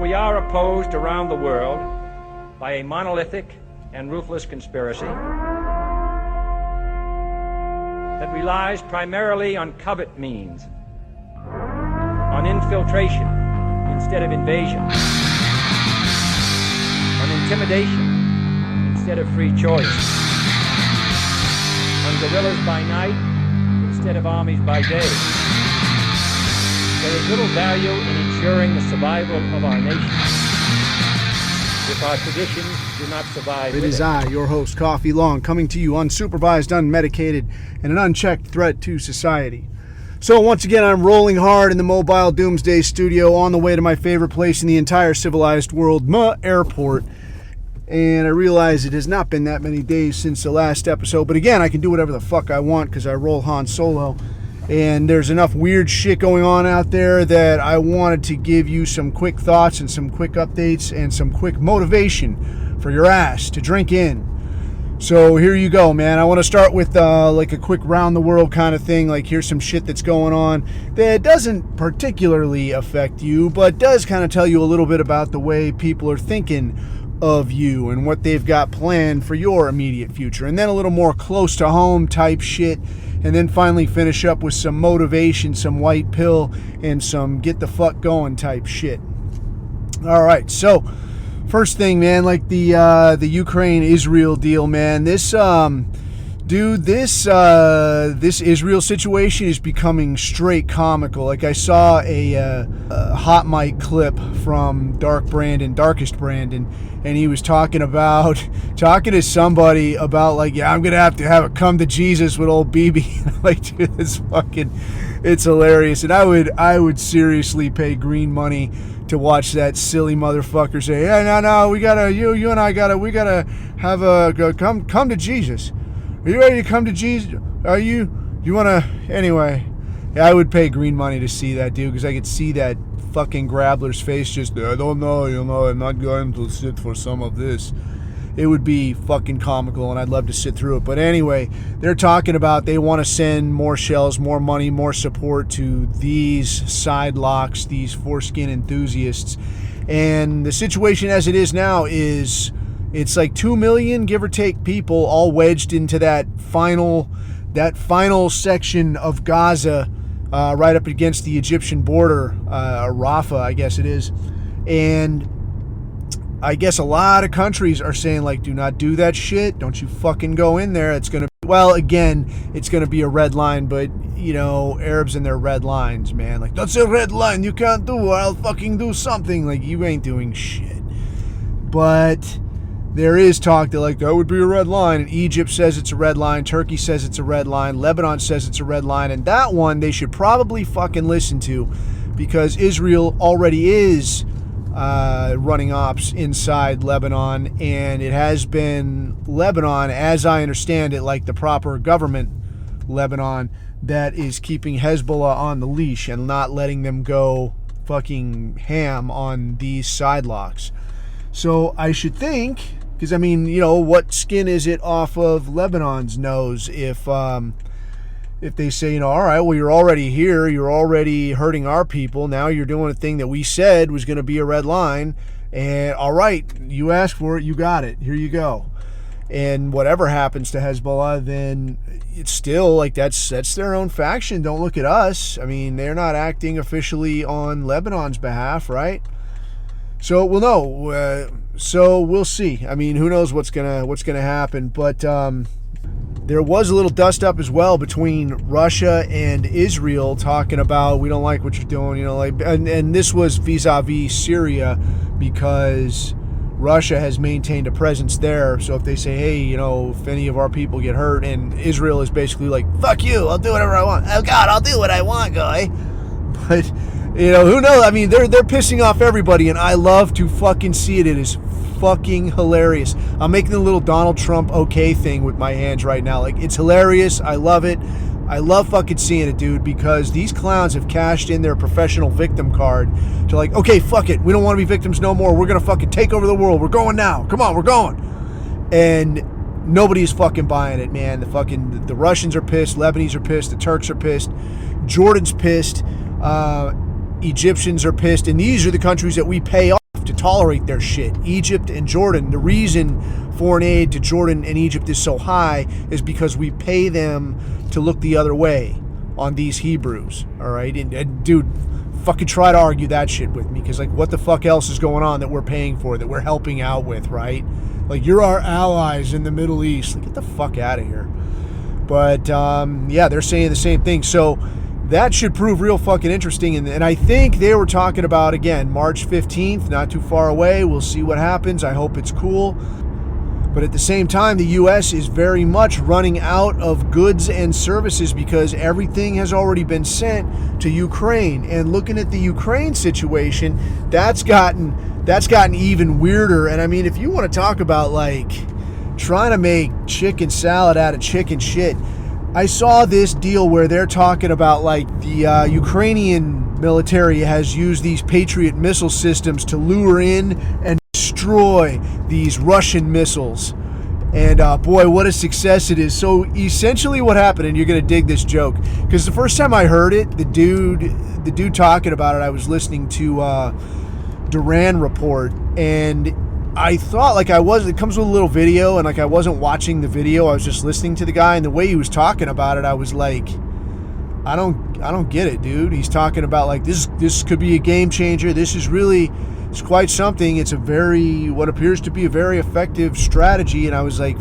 we are opposed around the world by a monolithic and ruthless conspiracy that relies primarily on covert means, on infiltration instead of invasion, on intimidation instead of free choice, on guerrillas by night instead of armies by day. There is little value in ensuring the survival of our nation if our traditions do not survive. It is I, your host, Coffee Long, coming to you unsupervised, unmedicated, and an unchecked threat to society. So once again, I'm rolling hard in the mobile doomsday studio on the way to my favorite place in the entire civilized world, my airport. And I realize it has not been that many days since the last episode, but again, I can do whatever the fuck I want because I roll Han Solo. And there's enough weird shit going on out there that I wanted to give you some quick thoughts and some quick updates and some quick motivation for your ass to drink in. So here you go, man. I want to start with like a quick round the world kind of thing. Like here's some shit that's going on that doesn't particularly affect you, but does kind of tell you a little bit about the way people are thinking of you and what they've got planned for your immediate future. And then a little more close to home type shit. And then finally finish up with some motivation, some white pill, and some get the fuck going type shit. All right, so first thing, man, like the Ukraine-Israel deal, man. This Israel situation is becoming straight comical. Like I saw a hot mic clip from Darkest Brandon, and he was talking to somebody about like, yeah, I'm gonna have it come to Jesus with old BB. Like, dude, it's hilarious. And I would seriously pay green money to watch that silly motherfucker say, yeah, no, we gotta have a come to Jesus. Are you ready to come to Jesus? Are you wanna, anyway. Yeah, I would pay green money to see that, dude, because I could see that fucking Grabbler's face just, I don't know, I'm not going to sit for some of this. It would be fucking comical, and I'd love to sit through it. But anyway, they're talking about they want to send more shells, more money, more support to these side locks, these foreskin enthusiasts. And the situation as it is now is it's like 2 million, give or take, people all wedged into that final section of Gaza, right up against the Egyptian border, Rafah, I guess it is. And I guess a lot of countries are saying, like, do not do that shit. Don't you fucking go in there. It's going to be, well, again, it's going to be a red line, but, you know, Arabs and their red lines, man. Like, that's a red line. You can't do, or I'll fucking do something. Like, you ain't doing shit. But there is talk that, like, that would be a red line. And Egypt says it's a red line. Turkey says it's a red line. Lebanon says it's a red line. And that one they should probably fucking listen to, because Israel already is running ops inside Lebanon. And it has been Lebanon, as I understand it, like the proper government Lebanon, that is keeping Hezbollah on the leash and not letting them go fucking ham on these side locks. So I should think, because I mean, you know, what skin is it off of Lebanon's nose if they say, you know, all right, well, you're already here, you're already hurting our people, now you're doing a thing that we said was going to be a red line, and all right, you asked for it, you got it, here you go. And whatever happens to Hezbollah, then it's still like that's their own faction. Don't look at us. I mean, they're not acting officially on Lebanon's behalf, right? So we'll know. So we'll see. I mean, who knows what's gonna happen? But there was a little dust up as well between Russia and Israel, talking about we don't like what you're doing. You know, like, and this was vis-a-vis Syria, because Russia has maintained a presence there. So if they say, hey, you know, if any of our people get hurt, and Israel is basically like, fuck you, I'll do whatever I want. Oh God, I'll do what I want, guy. But you know, who knows? I mean, they're pissing off everybody, and I love to fucking see it. It is fucking hilarious. I'm making the little Donald Trump okay thing with my hands right now. Like, it's hilarious. I love it. I love fucking seeing it, dude, because these clowns have cashed in their professional victim card to like, okay, fuck it. We don't want to be victims no more. We're going to fucking take over the world. We're going now. Come on, we're going. And nobody's fucking buying it, man. The Russians are pissed. Lebanese are pissed. The Turks are pissed. Jordan's pissed. Egyptians are pissed. And these are the countries that we pay off tolerate their shit. Egypt and Jordan, the reason foreign aid to Jordan and Egypt is so high is because we pay them to look the other way on these Hebrews, all right? And dude, fucking try to argue that shit with me, because like, what the fuck else is going on that we're paying for, that we're helping out with, right? Like, you're our allies in the Middle East. Like, get the fuck out of here. But yeah, they're saying the same thing. So that should prove real fucking interesting. And I think they were talking about, again, March 15th, not too far away. We'll see what happens. I hope it's cool. But at the same time, the U.S. is very much running out of goods and services because everything has already been sent to Ukraine. And looking at the Ukraine situation, that's gotten even weirder. And I mean, if you want to talk about like trying to make chicken salad out of chicken shit, I saw this deal where they're talking about like the Ukrainian military has used these Patriot missile systems to lure in and destroy these Russian missiles. And boy, what a success it is. So essentially what happened, and you're going to dig this joke, because the first time I heard it, the dude talking about it, I was listening to Duran Report, and I thought like it comes with a little video, and like I wasn't watching the video, I was just listening to the guy, and the way he was talking about it, I was like, I don't get it, dude. He's talking about like this could be a game changer. It's quite something. It's what appears to be a very effective strategy. And I was like,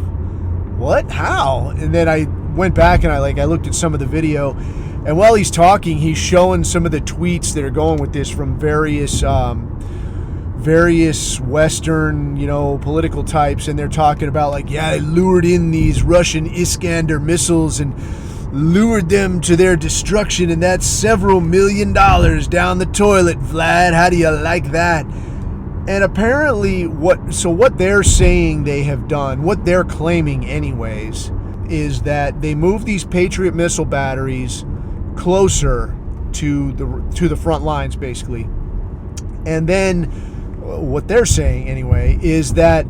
what? How? And then I went back and I looked at some of the video, and while he's talking, he's showing some of the tweets that are going with this from various Western, political types, and they're talking about like, yeah, they lured in these Russian Iskander missiles and lured them to their destruction, and that's several $1 million down the toilet, Vlad. How do you like that? And apparently what they're saying they have done, what they're claiming anyways, is that they moved these Patriot missile batteries closer to the front lines, basically. And then what they're saying anyway is that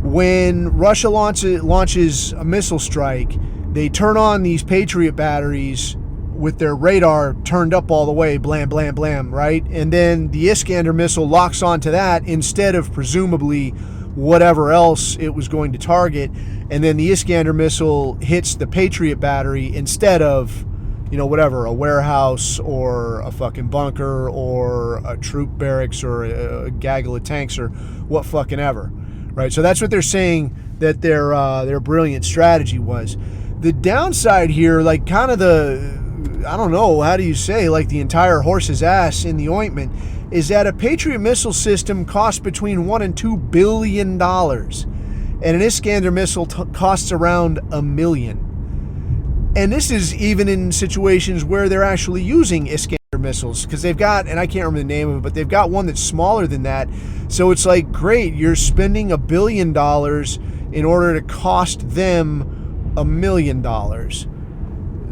when Russia launches a missile strike, they turn on these Patriot batteries with their radar turned up all the way, blam, blam, blam, right? And then the Iskander missile locks onto that instead of presumably whatever else it was going to target. And then the Iskander missile hits the Patriot battery instead of, whatever, a warehouse or a fucking bunker or a troop barracks or a gaggle of tanks or what fucking ever, right? So that's what they're saying that their brilliant strategy was. The downside here, like kind of I don't know, how do you say, like the entire horse's ass in the ointment, is that a Patriot missile system costs between $1 and $2 billion. And an Iskander missile costs around $1 million. And this is even in situations where they're actually using Iskander missiles, because they've got, and I can't remember the name of it, but they've got one that's smaller than that. So it's like, great, you're spending $1 billion in order to cost them $1 million.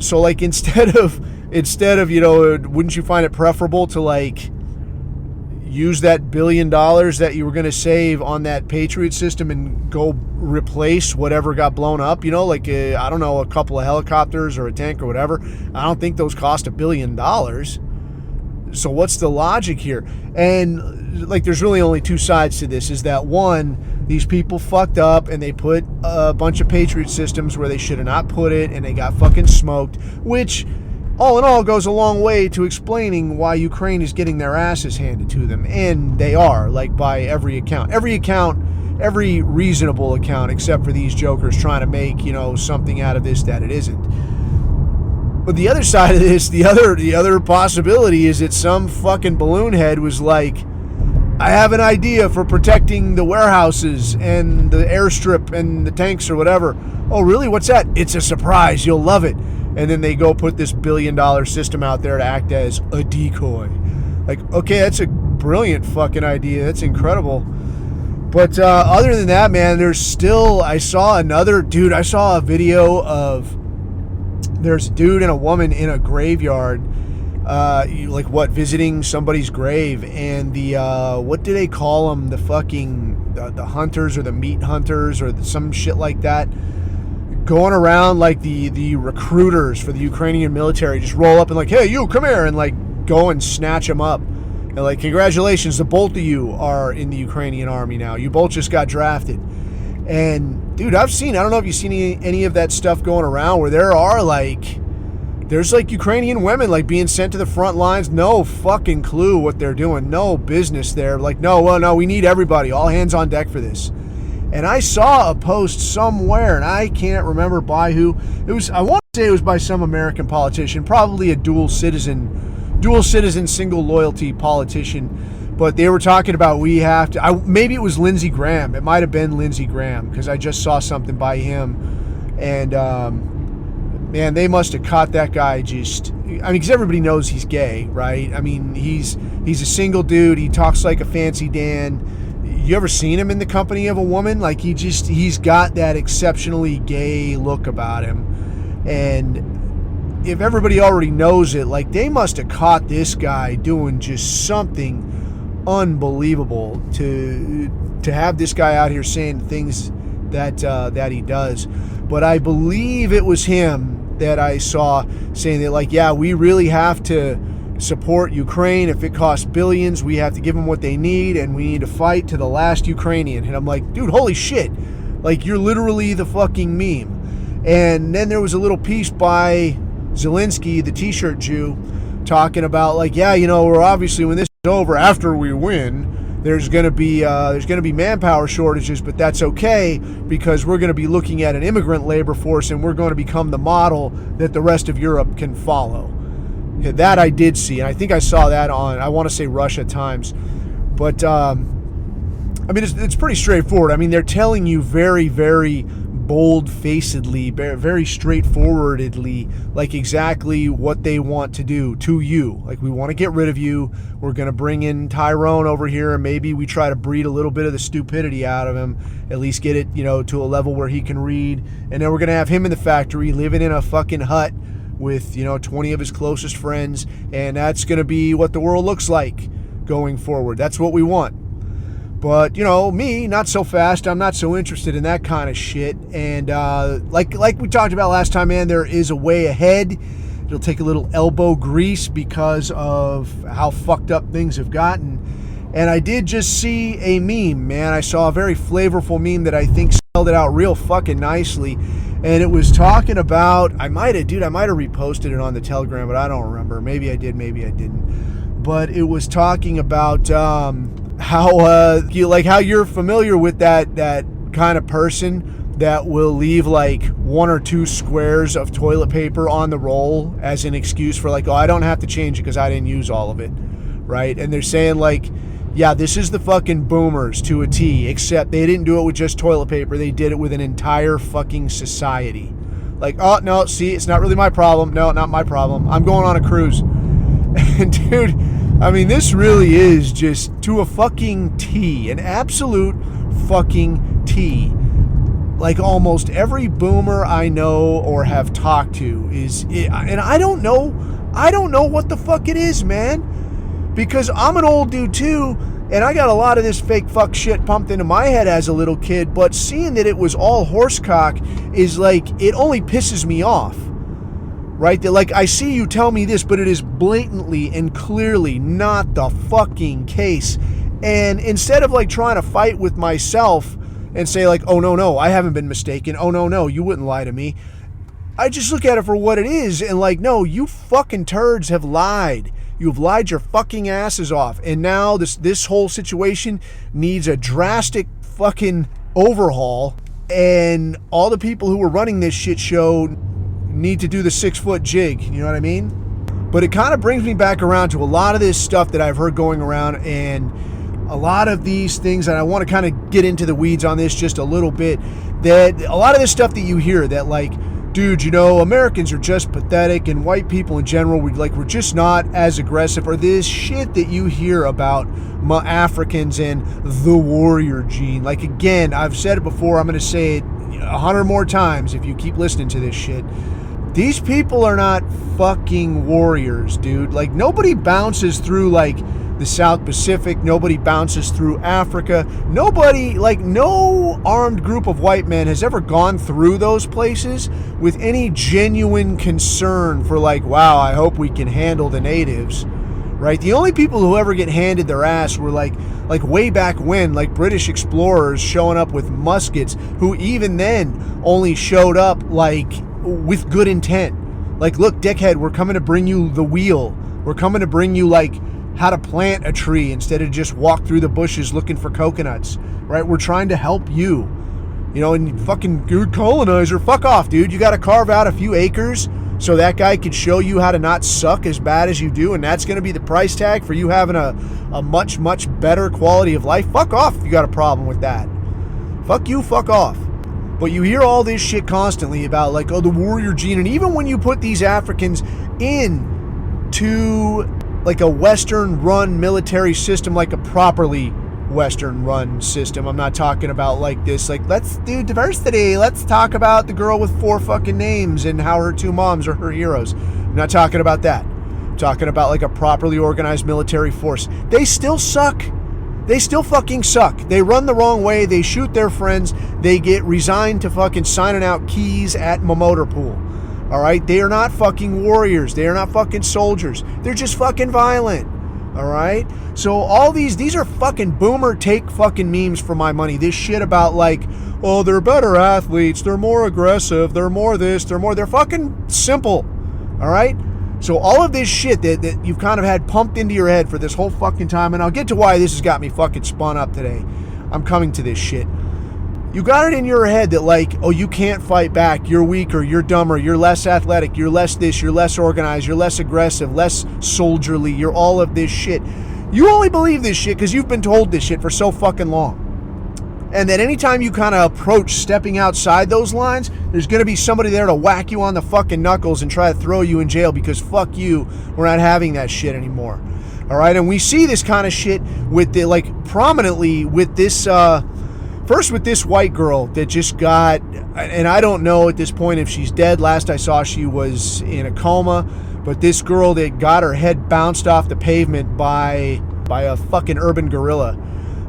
So like instead of wouldn't you find it preferable to like use that $1 billion that you were going to save on that Patriot system and go replace whatever got blown up, like I don't know, a couple of helicopters or a tank or whatever? I don't think those cost $1 billion. So what's the logic here? And like, there's really only two sides to this, is that one, these people fucked up and they put a bunch of Patriot systems where they should have not put it, and they got fucking smoked, which all in all goes a long way to explaining why Ukraine is getting their asses handed to them. And they are, like, by every account, every reasonable account, except for these jokers trying to make, something out of this that it isn't. But the other side of this, the other possibility is that some fucking balloon head was like, I have an idea for protecting the warehouses and the airstrip and the tanks or whatever. Oh, really? What's that? It's a surprise. You'll love it. And then they go put this $1 billion system out there to act as a decoy. Like, okay, that's a brilliant fucking idea. That's incredible. But other than that, man, I saw a video of, there's a dude and a woman in a graveyard, visiting somebody's grave, and the what do they call them, the hunters or the meat hunters or some shit like that, going around like the recruiters for the Ukrainian military, just roll up and like, hey, you come here, and like go and snatch them up And like, congratulations, the both of you are in the Ukrainian army now. You both just got drafted. And dude, I don't know if you've seen any of that stuff going around where there's like Ukrainian women like being sent to the front lines. No fucking clue what they're doing. No business there. Like, no, we need everybody. All hands on deck for this. And I saw a post somewhere, and I can't remember by who. I want to say it was by some American politician, probably a dual citizen, single loyalty politician. But they were talking about maybe it was Lindsey Graham. It might have been Lindsey Graham, because I just saw something by him. And, man, they must have caught that guy because everybody knows he's gay, right? I mean, he's a single dude. He talks like a fancy Dan. You ever seen him in the company of a woman? Like, he's got that exceptionally gay look about him. And if everybody already knows it, like, they must have caught this guy doing just something unbelievable to have this guy out here saying things that he does. But I believe it was him that I saw saying that, like, yeah, we really have to support Ukraine. If it costs billions, we have to give them what they need, and we need to fight to the last Ukrainian. And I'm like, dude, holy shit. Like, you're literally the fucking meme. And then there was a little piece by Zelensky, the t-shirt Jew, talking about, like, yeah, we're obviously, when this is over, after we win, there's going to be manpower shortages, but that's okay, because we're going to be looking at an immigrant labor force, and we're going to become the model that the rest of Europe can follow. That I did see, and I think I saw that on, I want to say, Russia Times. But, I mean, it's pretty straightforward. I mean, they're telling you very, very bold-facedly, very straightforwardly, like, exactly what they want to do to you. Like, we want to get rid of you. We're going to bring in Tyrone over here, and maybe we try to breed a little bit of the stupidity out of him, at least get it, to a level where he can read. And then we're going to have him in the factory living in a fucking hut with 20 of his closest friends, and that's going to be what the world looks like going forward. That's what we want. But me, not so fast. I'm not so interested in that kind of shit. And like we talked about last time, man, there is a way ahead. It'll take a little elbow grease because of how fucked up things have gotten. And I did just see a meme, man. I saw a very flavorful meme that I think spelled it out real fucking nicely. And it was talking about, I might have reposted it on the Telegram, but I don't remember. Maybe I did, maybe I didn't. But it was talking about how you're familiar with that kind of person that will leave like 1 or 2 squares of toilet paper on the roll as an excuse for, like, oh, I don't have to change it because I didn't use all of it, right? And they're saying, like, yeah, this is the fucking boomers to a T, except they didn't do it with just toilet paper. They did it with an entire fucking society. Like, oh, no, see, it's not really my problem. No, not my problem. I'm going on a cruise. And, dude, I mean, this really is just to a fucking T, an absolute fucking T. Like, almost every boomer I know or have talked to and I don't know what the fuck it is, man. Because I'm an old dude too, and I got a lot of this fake fuck shit pumped into my head as a little kid, but seeing that it was all horsecock is like, it only pisses me off. Right? That, like, I see you tell me this, but it is blatantly and clearly not the fucking case. And instead of like trying to fight with myself and say like, oh no, I haven't been mistaken. Oh no, you wouldn't lie to me. I just look at it for what it is and like, no, you fucking turds have lied. You've lied your fucking asses off. And now this whole situation needs a drastic fucking overhaul. And all the people who were running this shit show need to do the 6-foot jig. You know what I mean? But it kind of brings me back around to a lot of this stuff that I've heard going around, and a lot of these things, and I want to kind of get into the weeds on this just a little bit, that a lot of this stuff that you hear that, like, dude, Americans are just pathetic, and white people in general, we're just not as aggressive, or this shit that you hear about Africans and the warrior gene. Like, again, I've said it before, I'm going to say it 100 more times if you keep listening to this shit. These people are not fucking warriors, dude. Like, nobody bounces through, like, the South Pacific. Nobody bounces through Africa. Nobody, like, no armed group of white men has ever gone through those places with any genuine concern for, like, wow, I hope we can handle the natives, right? The only people who ever get handed their ass were like way back when, like British explorers showing up with muskets, who even then only showed up like with good intent. Like, look, dickhead, we're coming to bring you the wheel. We're coming to bring you like how to plant a tree instead of just walk through the bushes looking for coconuts, right? We're trying to help you, you know, and fucking good colonizer, fuck off, dude. You got to carve out a few acres so that guy can show you how to not suck as bad as you do, and that's going to be the price tag for you having a much, much better quality of life. Fuck off if you got a problem with that. Fuck you, fuck off. But you hear all this shit constantly about like, oh, the warrior gene, and even when you put these Africans into like a Western run military system, like a properly Western run system. I'm not talking about like this, like, let's do diversity. Let's talk about the girl with 4 fucking names and how her 2 moms are her heroes. I'm not talking about that. I'm talking about like a properly organized military force. They still suck. They still fucking suck. They run the wrong way. They shoot their friends. They get resigned to fucking signing out keys at Momotor Pool. All right? They are not fucking warriors. They are not fucking soldiers. They're just fucking violent. All right? So all these are fucking boomer take fucking memes for my money. This shit about like, oh, they're better athletes. They're more aggressive. They're more this. They're fucking simple. All right? So all of this shit that you've kind of had pumped into your head for this whole fucking time, and I'll get to why this has got me fucking spun up today. I'm coming to this shit. You got it in your head that like, oh, you can't fight back. You're weaker. You're dumber. You're less athletic. You're less this. You're less organized. You're less aggressive. Less soldierly. You're all of this shit. You only believe this shit because you've been told this shit for so fucking long. And that anytime you kind of approach stepping outside those lines, there's going to be somebody there to whack you on the fucking knuckles and try to throw you in jail because fuck you, we're not having that shit anymore. All right, and we see this kind of shit with the, like, prominently with this, first with this white girl that just got, and I don't know at this point if she's dead. Last I saw she was in a coma, but this girl that got her head bounced off the pavement by a fucking urban gorilla.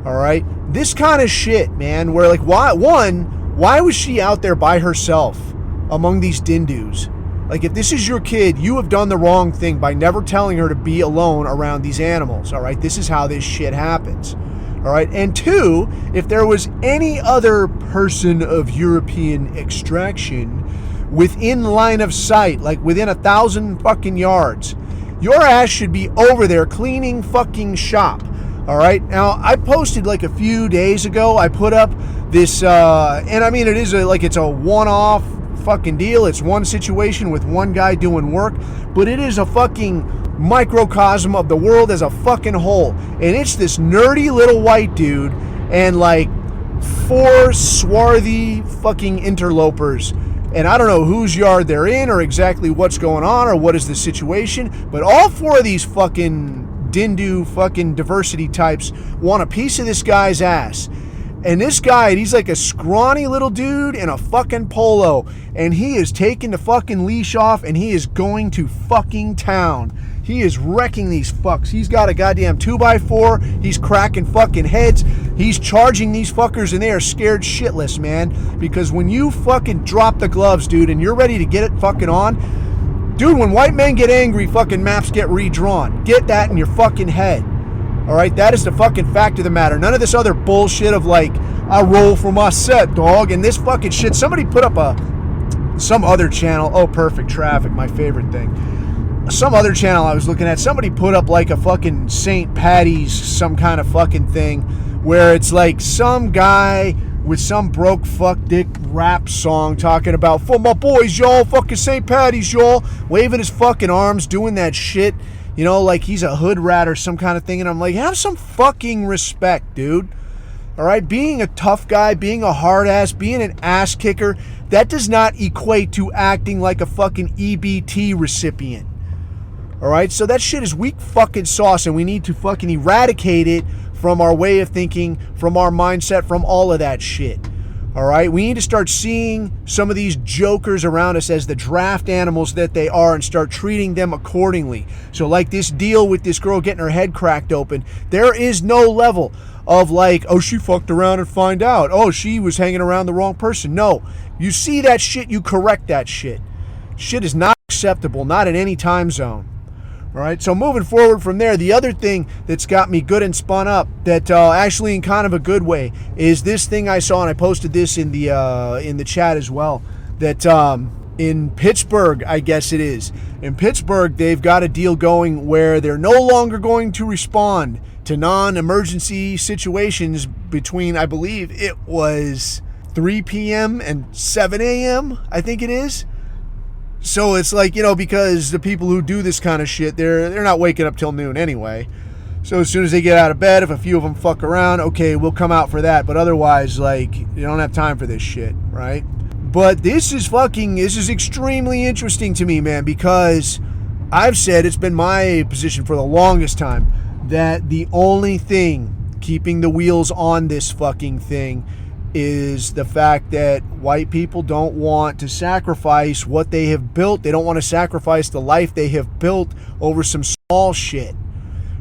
All right, this kind of shit, man, where like, why was she out there by herself among these dindus? Like, if this is your kid, you have done the wrong thing by never telling her to be alone around these animals. All right, this is how this shit happens. All right, and 2, if there was any other person of European extraction within line of sight, like within 1,000 fucking yards, your ass should be over there cleaning fucking shop. All right. Now, I posted like a few days ago. I put up this, and I mean, it is it's a one-off fucking deal. It's one situation with one guy doing work, but it is a fucking microcosm of the world as a fucking whole. And it's this nerdy little white dude and like 4 swarthy fucking interlopers. And I don't know whose yard they're in or exactly what's going on or what is the situation, but all 4 of these fucking Dindu fucking diversity types want a piece of this guy's ass. And this guy, he's like a scrawny little dude in a fucking polo, and he is taking the fucking leash off and he is going to fucking town. He is wrecking these fucks. He's got a goddamn 2x4. He's cracking fucking heads. He's charging these fuckers and they are scared shitless, man. Because when you fucking drop the gloves, dude, and you're ready to get it fucking on, dude, when white men get angry, fucking maps get redrawn. Get that in your fucking head. All right? That is the fucking fact of the matter. None of this other bullshit of like, I roll for my set, dog. And this fucking shit. Somebody put up some other channel. Oh, perfect traffic. My favorite thing. Some other channel I was looking at. Somebody put up like a fucking St. Paddy's, some kind of fucking thing where it's like some guy with some broke fuck dick rap song talking about, for my boys, y'all, fucking St. Paddy's, y'all, waving his fucking arms, doing that shit, you know, like he's a hood rat or some kind of thing. And I'm like, have some fucking respect, dude. All right, being a tough guy, being a hard ass, being an ass kicker, that does not equate to acting like a fucking EBT recipient. All right, so that shit is weak fucking sauce, and we need to fucking eradicate it from our way of thinking, from our mindset, from all of that shit. All right, we need to start seeing some of these jokers around us as the draft animals that they are and start treating them accordingly. So like this deal with this girl getting her head cracked open, there is no level of like, oh, she fucked around and find out. Oh, she was hanging around the wrong person. No, you see that shit, you correct that shit. Shit is not acceptable, not in any time zone. All right, so moving forward from there, the other thing that's got me good and spun up, that actually in kind of a good way, is this thing I saw, and I posted this in the chat as well, that in Pittsburgh, I guess it is, in Pittsburgh, they've got a deal going where they're no longer going to respond to non-emergency situations between, I believe it was 3 p.m. and 7 a.m., I think it is. So it's like, because the people who do this kind of shit, they're not waking up till noon anyway. So as soon as they get out of bed, if a few of them fuck around, okay, we'll come out for that. But otherwise, like, you don't have time for this shit, right? But this is extremely interesting to me, man, because I've said, it's been my position for the longest time, that the only thing keeping the wheels on this fucking thing is the fact that white people don't want to sacrifice what they have built. They don't want to sacrifice the life they have built over some small shit.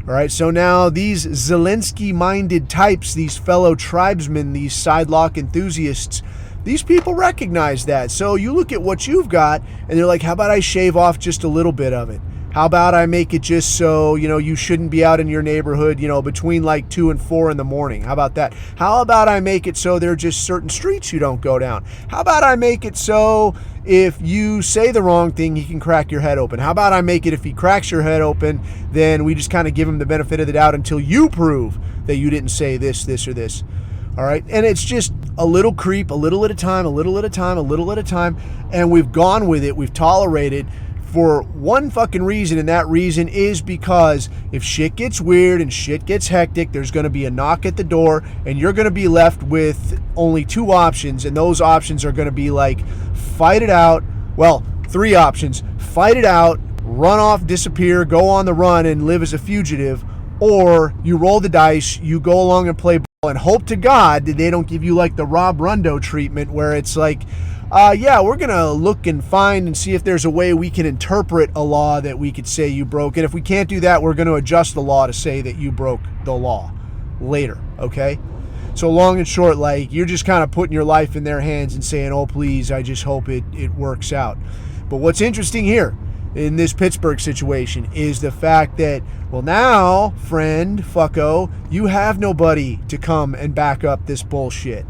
All right, so now these Zelensky-minded types, these fellow tribesmen, these sidelock enthusiasts, these people recognize that. So you look at what you've got, and they're like, how about I shave off just a little bit of it? How about I make it just so, you shouldn't be out in your neighborhood, between like 2 and 4 in the morning. How about that? How about I make it so there are just certain streets you don't go down? How about I make it so if you say the wrong thing, he can crack your head open? How about I make it if he cracks your head open, then we just kind of give him the benefit of the doubt until you prove that you didn't say this, or this. All right. And it's just a little creep, a little at a time, a little at a time, a little at a time. And we've gone with it. We've tolerated for one fucking reason, and that reason is because if shit gets weird and shit gets hectic, there's going to be a knock at the door, and you're going to be left with only 2 options, and those options are going to be like, fight it out. Well, 3 options: fight it out, run off, disappear, go on the run, and live as a fugitive, or you roll the dice, you go along and play ball, and hope to God that they don't give you like the Rob Rundo treatment, where it's like, yeah, we're going to look and find and see if there's a way we can interpret a law that we could say you broke. And if we can't do that, we're going to adjust the law to say that you broke the law later, okay? So long and short, like, you're just kind of putting your life in their hands and saying, oh, please, I just hope it works out. But what's interesting here in this Pittsburgh situation is the fact that, well, now, friend, fucko, you have nobody to come and back up this bullshit.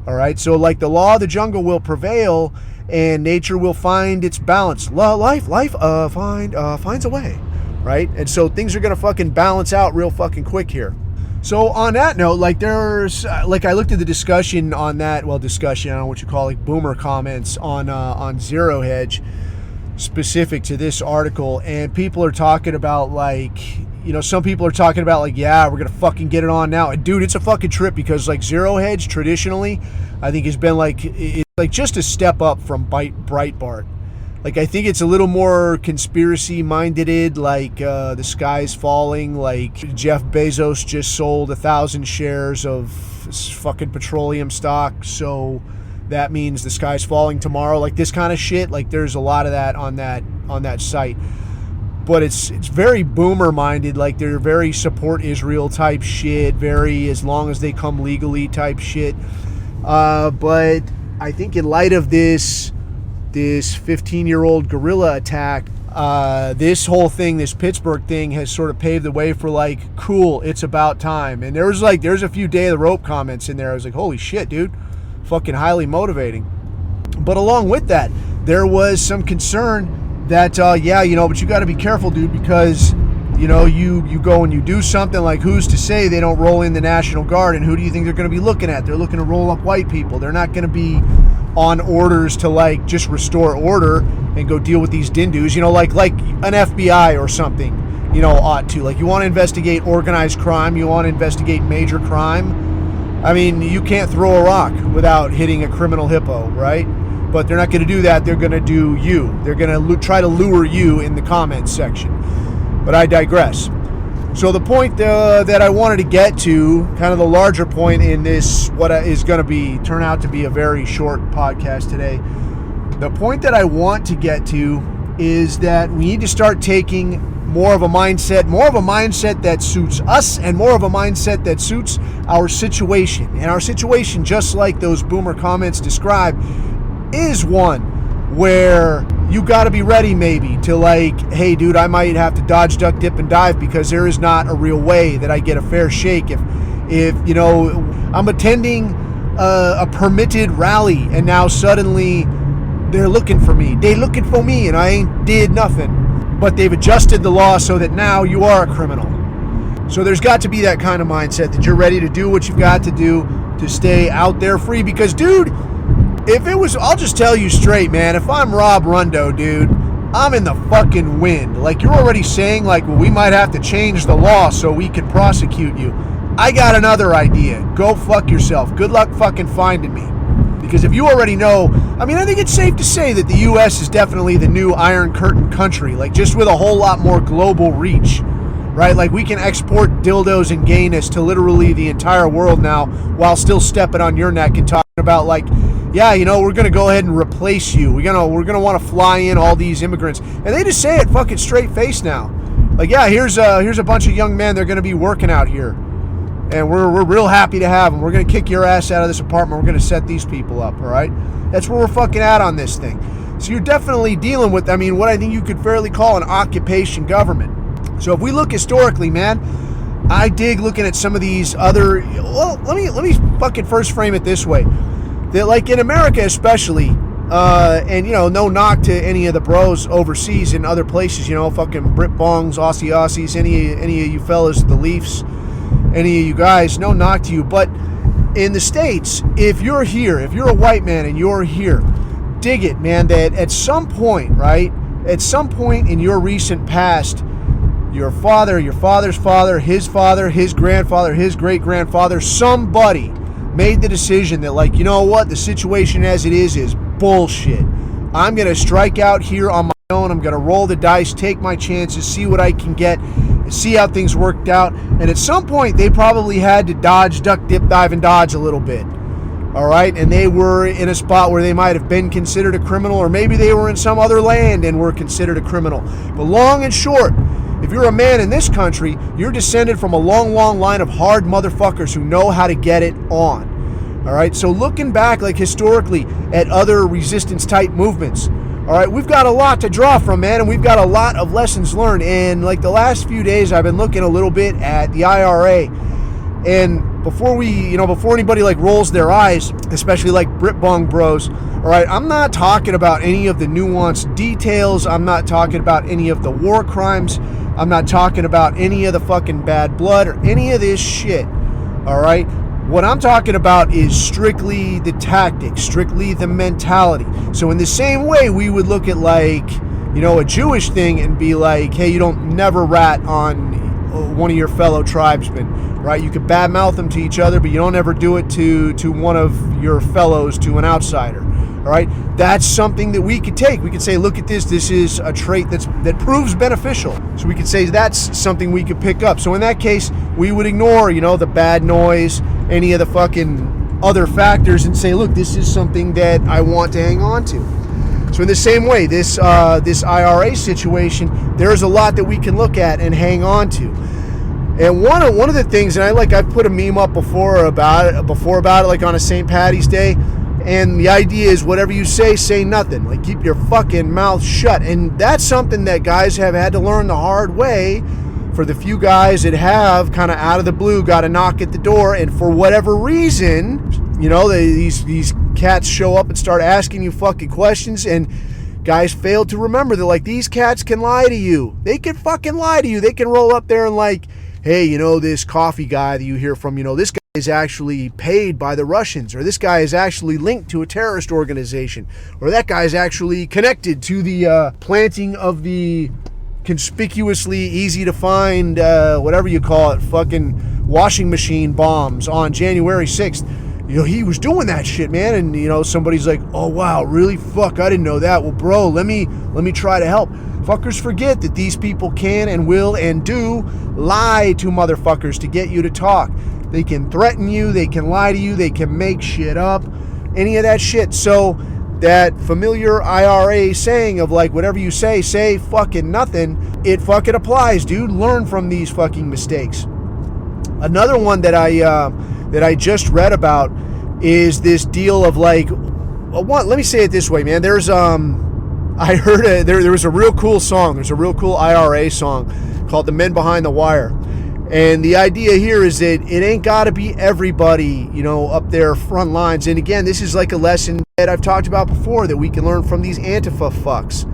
All right, so like the law of the jungle will prevail, and nature will find its balance. Life finds a way, right? And so things are gonna fucking balance out real fucking quick here. So on that note, like there's like I looked at the discussion on that. Well, discussion, I don't know what you call it, like boomer comments on Zero Hedge, specific to this article, and people are talking about like, some people are talking about like, yeah, we're gonna fucking get it on now. And dude, it's a fucking trip, because like Zero Hedge traditionally, I think has been like, it's like just a step up from Breitbart. Like I think it's a little more conspiracy minded, like the sky's falling, like Jeff Bezos just sold 1,000 shares of fucking petroleum stock, so that means the sky's falling tomorrow. Like this kind of shit. Like there's a lot of that on that site. But it's very boomer minded, like they're very support Israel type shit, very as long as they come legally type shit. But I think in light of this 15-year-old guerrilla attack, this whole thing, this Pittsburgh thing, has sort of paved the way for like, cool, it's about time. And there's a few Day of the Rope comments in there. I was like, holy shit, dude, fucking highly motivating. But along with that, there was some concern that, yeah, but you got to be careful, dude, because, you go and you do something, like who's to say they don't roll in the National Guard, and who do you think they're going to be looking at? They're looking to roll up white people. They're not going to be on orders to, like, just restore order and go deal with these dindus, like an FBI or something, ought to. Like, you want to investigate organized crime, you want to investigate major crime. I mean, you can't throw a rock without hitting a criminal hippo, right? But they're not going to do that. They're going to do you. They're going to try to lure you in the comments section. But I digress. So the point that I wanted to get to, kind of the larger point in this, what is going to turn out to be a very short podcast today. The point that I want to get to is that we need to start taking more of a mindset that suits us, and more of a mindset that suits our situation. And our situation, just like those boomer comments describe, is one where you got to be ready maybe to like, hey, dude, I might have to dodge, duck, dip, and dive because there is not a real way that I get a fair shake if you know, I'm attending a permitted rally and now suddenly they're looking for me. They looking for me and I ain't did nothing. But they've adjusted the law so that now you are a criminal. So there's got to be that kind of mindset that you're ready to do what you've got to do to stay out there free. Because, dude, if it was, I'll just tell you straight, man, if I'm Rob Rundo, dude, I'm in the fucking wind. Like, you're already saying, like, well, we might have to change the law so we can prosecute you. I got another idea. Go fuck yourself. Good luck fucking finding me. Because if you already know, I mean, I think it's safe to say that the U.S. is definitely the new Iron Curtain country, like just with a whole lot more global reach, right? Like we can export dildos and gayness to literally the entire world now while still stepping on your neck and talking about like, yeah, you know, we're going to go ahead and replace you. We're going to want to fly in all these immigrants. And they just say it fucking straight face now. Like, yeah, here's a bunch of young men. They're going to be working out here. And we're real happy to have them. We're going to kick your ass out of this apartment. We're going to set these people up, all right? That's where we're fucking at on this thing. So you're definitely dealing with, I mean, what I think you could fairly call an occupation government. So if we look historically, man, I dig looking at some of these other, well, let me fucking first frame it this way. That like in America especially, and you know, no knock to any of the bros overseas in other places, you know, fucking Brit Bongs, Aussies, any of you fellas, the Leafs, any of you guys, no knock to you. But in the States, if you're here, if you're a white man and you're here, dig it, man, that at some point, right, at some point in your recent past, your father, your father's father, his grandfather, his great-grandfather, somebody made the decision that, like, you know what, the situation as it is bullshit. I'm going to strike out here on my own. I'm going to roll the dice, take my chances, see what I can get, see how things worked out. And at some point, they probably had to dodge, duck, dip, dive, and dodge a little bit. All right? And they were in a spot where they might have been considered a criminal, or maybe they were in some other land and were considered a criminal. But long and short, if you're a man in this country, you're descended from a long, long line of hard motherfuckers who know how to get it on. All right? So looking back, like historically, at other resistance-type movements, all right, we've got a lot to draw from, man, and we've got a lot of lessons learned. And like the last few days, I've been looking a little bit at the IRA. And before anybody like rolls their eyes, especially like Brit Bong bros, all right, I'm not talking about any of the nuanced details. I'm not talking about any of the war crimes. I'm not talking about any of the fucking bad blood or any of this shit. All right. What I'm talking about is strictly the tactics, strictly the mentality. So in the same way, we would look at like, you know, a Jewish thing and be like, hey, you don't never rat on one of your fellow tribesmen, right? You could badmouth them to each other, but you don't ever do it to one of your fellows, to an outsider, all right? That's something that we could take. We could say, look at this. This is a trait that proves beneficial. So we could say that's something we could pick up. So in that case, we would ignore, you know, the bad noise, any of the fucking other factors, and say, look, this is something that I want to hang on to. So in the same way, this IRA situation, there's a lot that we can look at and hang on to. And one of the things, and I put a meme up before about it, like on a St. Paddy's Day, and the idea is whatever you say nothing. Like, keep your fucking mouth shut. And that's something that guys have had to learn the hard way. For the few guys that have kind of out of the blue got a knock at the door, and for whatever reason, you know, these cats show up and start asking you fucking questions, and guys fail to remember that, like, these cats can lie to you. They can fucking lie to you. They can roll up there and like, hey, you know, this coffee guy that you hear from, you know, this guy is actually paid by the Russians, or this guy is actually linked to a terrorist organization, or that guy is actually connected to the planting of the conspicuously easy to find, whatever you call it, fucking washing machine bombs on January 6th. You know, he was doing that shit, man. And, you know, somebody's like, oh, wow, really? Fuck, I didn't know that. Well, bro, let me try to help. Fuckers forget that these people can and will and do lie to motherfuckers to get you to talk. They can threaten you. They can lie to you. They can make shit up. Any of that shit. So that familiar IRA saying of like, whatever you say fucking nothing, it fucking applies, dude. Learn from these fucking mistakes. Another one that I just read about is this deal of like, let me say it this way, man. There's I heard there was a real cool song. There's a real cool IRA song called "The Men Behind the Wire," and the idea here is that it ain't got to be everybody, up there front lines. And again, this is like a lesson that I've talked about before that we can learn from these Antifa fucks.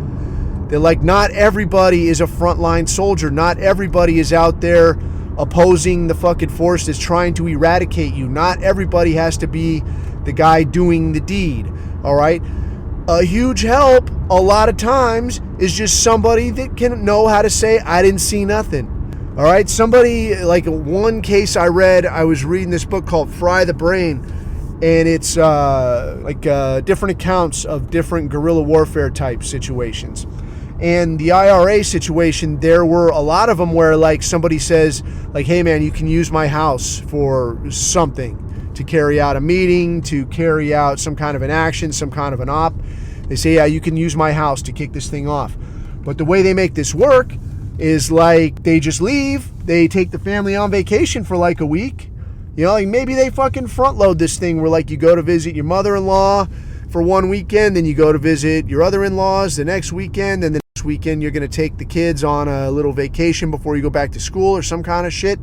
They're like, not everybody is a frontline soldier. Not everybody is out there opposing the fucking force that's trying to eradicate you. Not everybody has to be the guy doing the deed. All right. A huge help a lot of times is just somebody that can know how to say, I didn't see nothing. All right. Somebody, like one case I read, I was reading this book called Fry the Brain, and it's different accounts of different guerrilla warfare type situations. And the IRA situation, there were a lot of them where like somebody says like, hey man, you can use my house for something, to carry out a meeting, to carry out some kind of an action, some kind of an op. They say, yeah, you can use my house to kick this thing off. But the way they make this work is like they just leave, they take the family on vacation for like a week. Like maybe they fucking front load this thing where like you go to visit your mother-in-law for one weekend, then you go to visit your other in-laws the next weekend, and the next weekend you're going to take the kids on a little vacation before you go back to school or some kind of shit.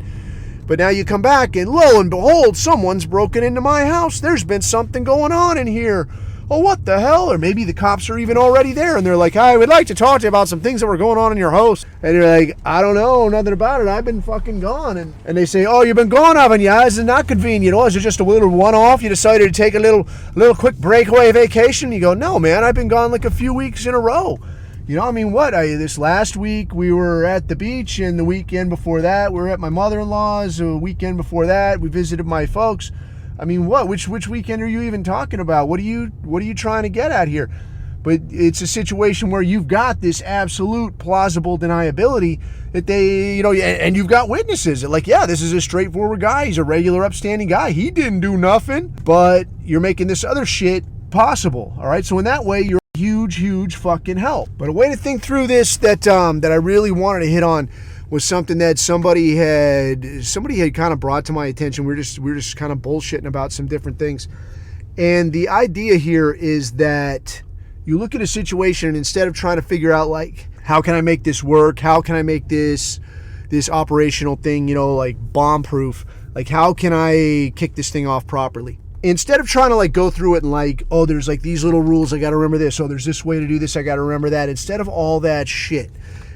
But now you come back and lo and behold, someone's broken into my house. There's been something going on in here. Oh, what the hell? Or maybe the cops are even already there and they're like, I would like to talk to you about some things that were going on in your house. And you're like, I don't know, nothing about it. I've been fucking gone. And they say, oh, you've been gone, haven't you? Is it not convenient? Is it just a little one-off? You decided to take a little quick breakaway vacation? You go, no, man, I've been gone like a few weeks in a row. This last week we were at the beach, and the weekend before that we were at my mother-in-law's. The weekend before that we visited my folks. Which weekend are you even talking about? What are you trying to get at here? But it's a situation where you've got this absolute plausible deniability that they, and you've got witnesses. Like, yeah, this is a straightforward guy. He's a regular upstanding guy. He didn't do nothing, but you're making this other shit possible. All right. So in that way, you're huge fucking help. But a way to think through this that I really wanted to hit on was something that somebody had kind of brought to my attention. We were just kind of bullshitting about some different things. And the idea here is that you look at a situation and instead of trying to figure out like, how can I make this work? How can I make this operational thing, like bomb proof? Like, how can I kick this thing off properly? Instead of trying to like go through it and like, oh, there's like these little rules, I got to remember this. Oh, there's this way to do this, I got to remember that. Instead of all that shit,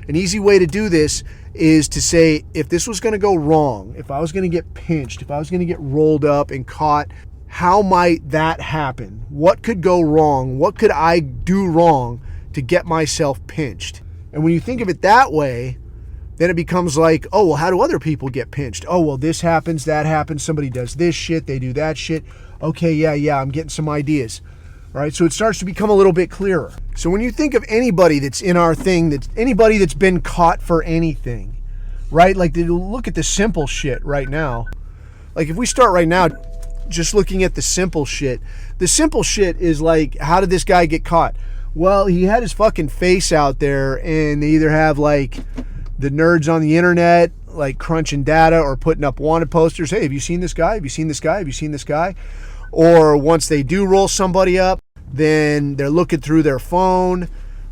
an easy way to do this is to say, if this was going to go wrong, if I was going to get pinched, if I was going to get rolled up and caught, how might that happen? What could go wrong? What could I do wrong to get myself pinched? And when you think of it that way, then it becomes like, oh, well, how do other people get pinched? Oh, well, this happens, that happens, somebody does this shit, they do that shit. Okay, yeah, I'm getting some ideas. All right, so it starts to become a little bit clearer. So when you think of anybody that's in our thing, that's anybody that's been caught for anything, right? Like, look at the simple shit right now. Like, if we start right now just looking at the simple shit is like, how did this guy get caught? Well, he had his fucking face out there, and they either have like the nerds on the internet like crunching data or putting up wanted posters. Hey, have you seen this guy? Have you seen this guy? Have you seen this guy? Or once they do roll somebody up, then they're looking through their phone.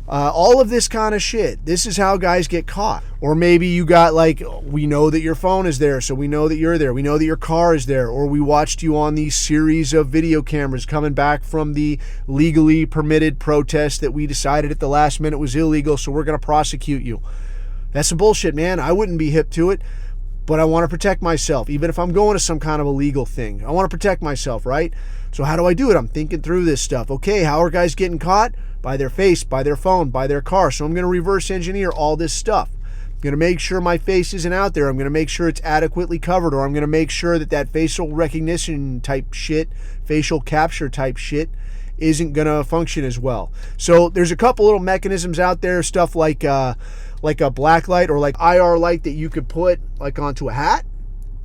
All of this kind of shit. This is how guys get caught. Or maybe you got like, we know that your phone is there, so we know that you're there. We know that your car is there. Or we watched you on these series of video cameras coming back from the legally permitted protest that we decided at the last minute was illegal, so we're going to prosecute you. That's some bullshit, man. I wouldn't be hip to it, but I want to protect myself. Even if I'm going to some kind of illegal thing, I want to protect myself, right? So how do I do it? I'm thinking through this stuff. Okay, how are guys getting caught? By their face, by their phone, by their car. So I'm going to reverse engineer all this stuff. I'm going to make sure my face isn't out there. I'm going to make sure it's adequately covered, or I'm going to make sure that facial recognition type shit, facial capture type shit isn't going to function as well. So there's a couple little mechanisms out there, stuff like a black light or like IR light that you could put like onto a hat,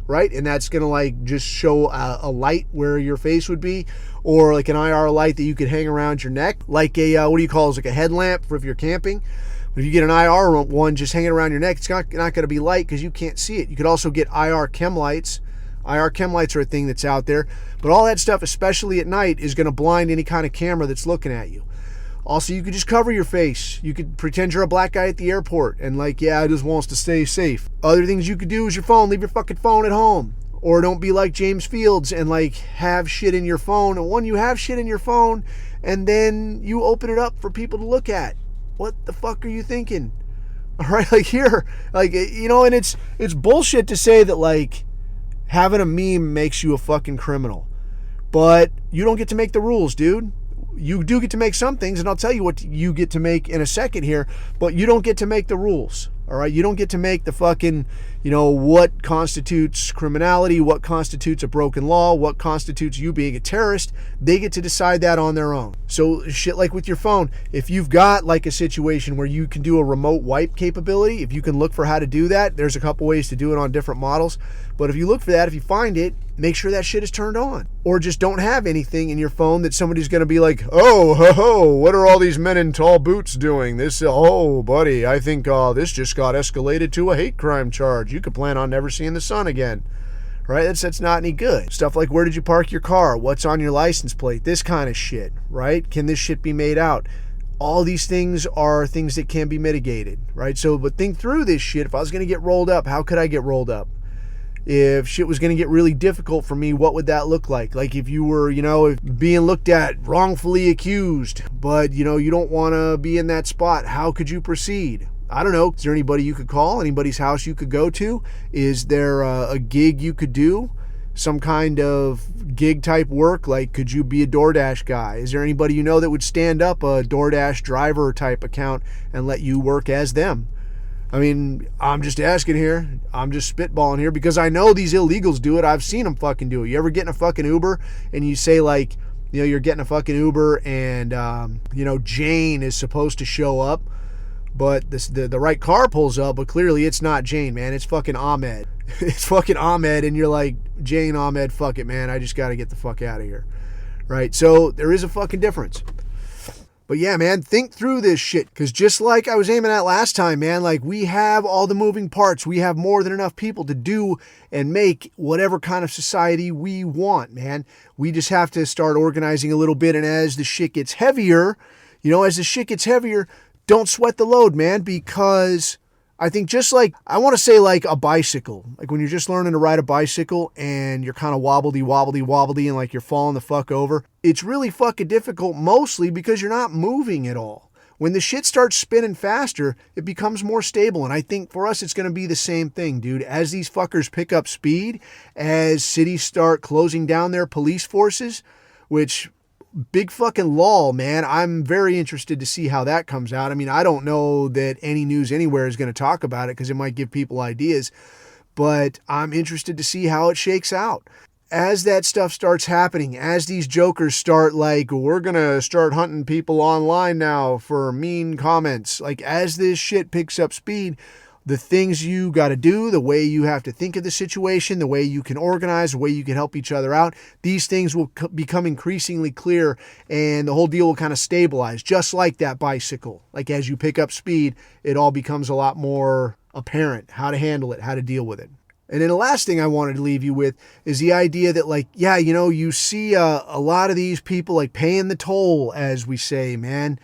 right? And that's going to like just show a light where your face would be, or like an IR light that you could hang around your neck, like a, what do you call it? Like a headlamp for if you're camping. But if you get an IR one just hanging around your neck, it's not going to be light because you can't see it. You could also get IR chem lights. IR chem lights are a thing that's out there, but all that stuff, especially at night, is going to blind any kind of camera that's looking at you. Also, you could just cover your face. You could pretend you're a black guy at the airport and like, yeah, I just wants to stay safe. Other things you could do is your phone. Leave your fucking phone at home. Or don't be like James Fields and like have shit in your phone. And when you have shit in your phone and then you open it up for people to look at, what the fuck are you thinking? All right, like here, like, you know, and it's bullshit to say that like having a meme makes you a fucking criminal. But you don't get to make the rules, dude. You do get to make some things, and I'll tell you what you get to make in a second here, but you don't get to make the rules, all right? You don't get to make the fucking, you know, what constitutes criminality, what constitutes a broken law, what constitutes you being a terrorist. They get to decide that on their own. So shit like with your phone, if you've got like a situation where you can do a remote wipe capability, if you can look for how to do that, there's a couple ways to do it on different models. But if you look for that, if you find it, make sure that shit is turned on. Or just don't have anything in your phone that somebody's going to be like, oh, ho, ho, what are all these men in tall boots doing? This, oh, buddy, I think this just got escalated to a hate crime charge. You could plan on never seeing the sun again. Right? That's not any good. Stuff like, where did you park your car? What's on your license plate? This kind of shit, right? Can this shit be made out? All these things are things that can be mitigated, right? So, but think through this shit. If I was going to get rolled up, how could I get rolled up? If shit was going to get really difficult for me, what would that look like? Like if you were, you know, being looked at, wrongfully accused, but, you know, you don't want to be in that spot, how could you proceed? I don't know. Is there anybody you could call? Anybody's house you could go to? Is there a gig you could do? Some kind of gig type work? Like, could you be a DoorDash guy? Is there anybody you know that would stand up a DoorDash driver type account and let you work as them? I mean, I'm just asking here. I'm just spitballing here because I know these illegals do it. I've seen them fucking do it. You ever get in a fucking Uber and you say like, you know, you're getting a fucking Uber and, you know, Jane is supposed to show up, but the right car pulls up, but clearly it's not Jane, man. It's fucking Ahmed. It's fucking Ahmed, and you're like, Jane, Ahmed, fuck it, man. I just got to get the fuck out of here. Right? So there is a fucking difference. But yeah, man, think through this shit. Because just like I was aiming at last time, man, like we have all the moving parts. We have more than enough people to do and make whatever kind of society we want, man. We just have to start organizing a little bit. And as the shit gets heavier, you know, as the shit gets heavier, don't sweat the load, man, because I think just like, I want to say like a bicycle, like when you're just learning to ride a bicycle and you're kind of wobbly and like you're falling the fuck over, it's really fucking difficult mostly because you're not moving at all. When the shit starts spinning faster, it becomes more stable. And I think for us, it's going to be the same thing, dude. As these fuckers pick up speed, as cities start closing down their police forces, which big fucking lull, man. I'm very interested to see how that comes out. I mean, I don't know that any news anywhere is going to talk about it because it might give people ideas, but I'm interested to see how it shakes out. As that stuff starts happening, as these jokers start like, we're going to start hunting people online now for mean comments, like as this shit picks up speed, the things you got to do, the way you have to think of the situation, the way you can organize, the way you can help each other out, these things will become increasingly clear and the whole deal will kind of stabilize, just like that bicycle. Like as you pick up speed, it all becomes a lot more apparent how to handle it, how to deal with it. And then the last thing I wanted to leave you with is the idea that like, yeah, you know, you see a lot of these people like paying the toll, as we say, man.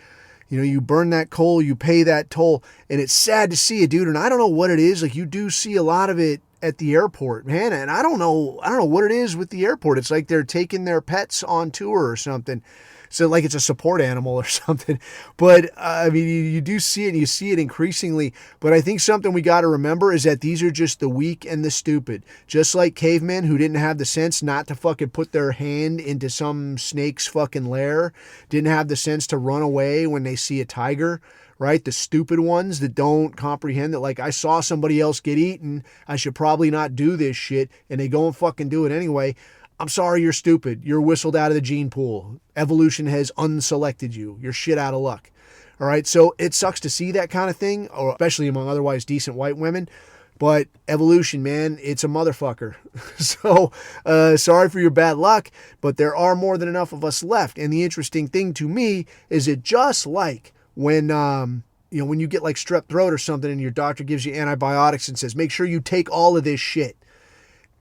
You know, you burn that coal, you pay that toll, and it's sad to see it, dude. And I don't know what it is. Like, you do see a lot of it at the airport, man. And I don't know what it is with the airport. It's like they're taking their pets on tour or something. So like it's a support animal or something. But I mean, you do see it and you see it increasingly. But I think something we got to remember is that these are just the weak and the stupid. Just like cavemen who didn't have the sense not to fucking put their hand into some snake's fucking lair, didn't have the sense to run away when they see a tiger. Right? The stupid ones that don't comprehend that, like, I saw somebody else get eaten, I should probably not do this shit, and they go and fucking do it anyway. I'm sorry, you're stupid. You're whistled out of the gene pool. Evolution has unselected you. You're shit out of luck. All right? So it sucks to see that kind of thing, or especially among otherwise decent white women. But evolution, man, it's a motherfucker. So sorry for your bad luck, but there are more than enough of us left. And the interesting thing to me is it just like when when you get like strep throat or something and your doctor gives you antibiotics and says, make sure you take all of this shit.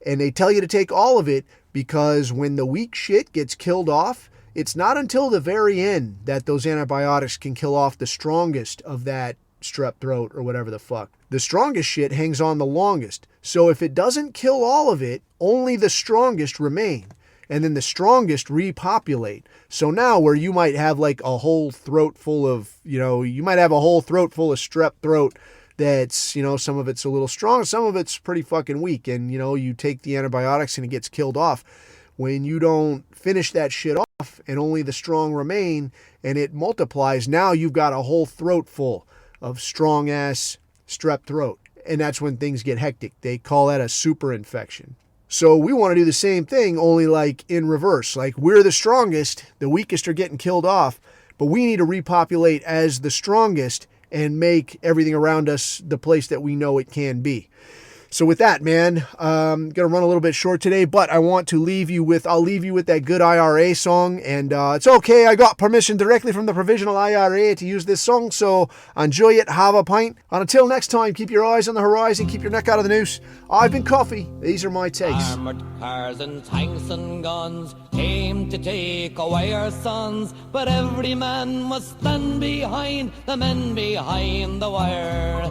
And they tell you to take all of it because when the weak shit gets killed off, it's not until the very end that those antibiotics can kill off the strongest of that strep throat or whatever the fuck. The strongest shit hangs on the longest. So if it doesn't kill all of it, only the strongest remain. And then the strongest repopulate. So now where you might have like a whole throat full of, you might have a whole throat full of strep throat that's, some of it's a little strong, some of it's pretty fucking weak. And, you take the antibiotics and it gets killed off. When you don't finish that shit off and only the strong remain and it multiplies, now you've got a whole throat full of strong ass strep throat. And that's when things get hectic. They call that a super infection. So we want to do the same thing, only like in reverse. Like we're the strongest, the weakest are getting killed off, but we need to repopulate as the strongest and make everything around us the place that we know it can be. So with that, man, I'm going to run a little bit short today, but I want to leave you with that good IRA song. And it's okay. I got permission directly from the Provisional IRA to use this song. So enjoy it. Have a pint. And until next time, keep your eyes on the horizon. Keep your neck out of the noose. I've been Coffee. These are my takes. Armored cars and tanks and guns came to take away our sons, but every man must stand behind the men behind the wire.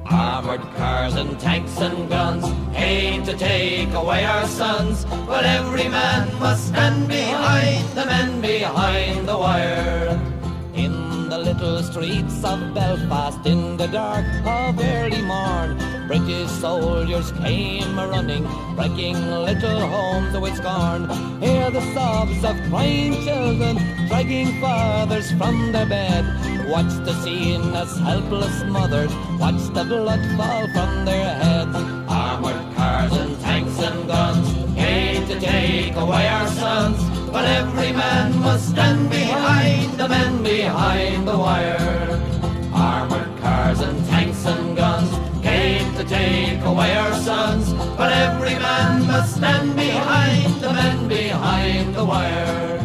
Armored cars and tanks and guns came to take away our sons, but every man must stand behind the men behind the wire. In the little streets of Belfast, in the dark of early morn, British soldiers came running, breaking little homes with scorn. Hear the sobs of crying children, dragging fathers from their bed. Watch the scene as helpless mothers watch the blood fall from their heads. Armored cars and tanks and guns came to take away our sons, but every man must stand behind the men behind the wire. Armored cars and tanks and guns came to take away our sons, but every man must stand behind the men behind the wire.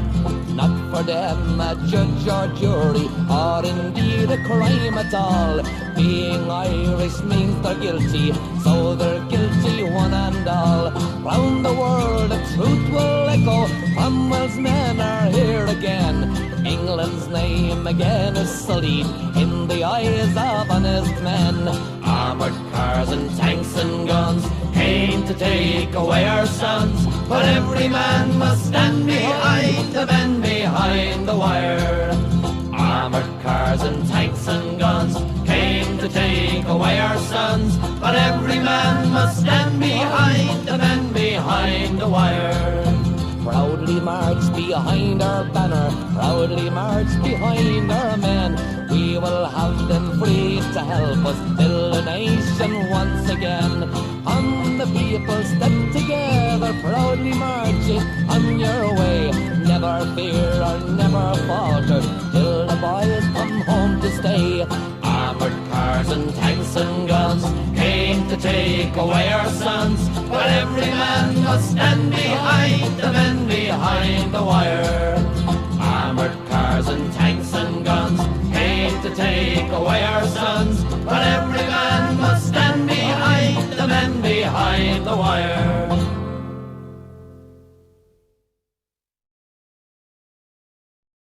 Not for them a judge or jury, or indeed a crime at all. Being Irish means they're guilty, so they're guilty one and all. Round the world the truth will echo, Cromwell's men are here again. England's name again is sullied in the eyes of honest men. Armored cars and tanks and guns came to take away our sons, but every man must stand behind the men behind the wire. Armored cars and tanks and guns came to take away our sons, but every man must stand behind the men behind the wire. Proudly march behind our banner, proudly march behind our men. We will have them free to help us build a nation once again. On the people step together, proudly marching on your way. Never fear or never falter till the boys come home to stay. Armored cars and tanks and guns came to take away our sons, but every man must stand behind the men behind the wire. Armored cars and tanks and guns came to take away our sons,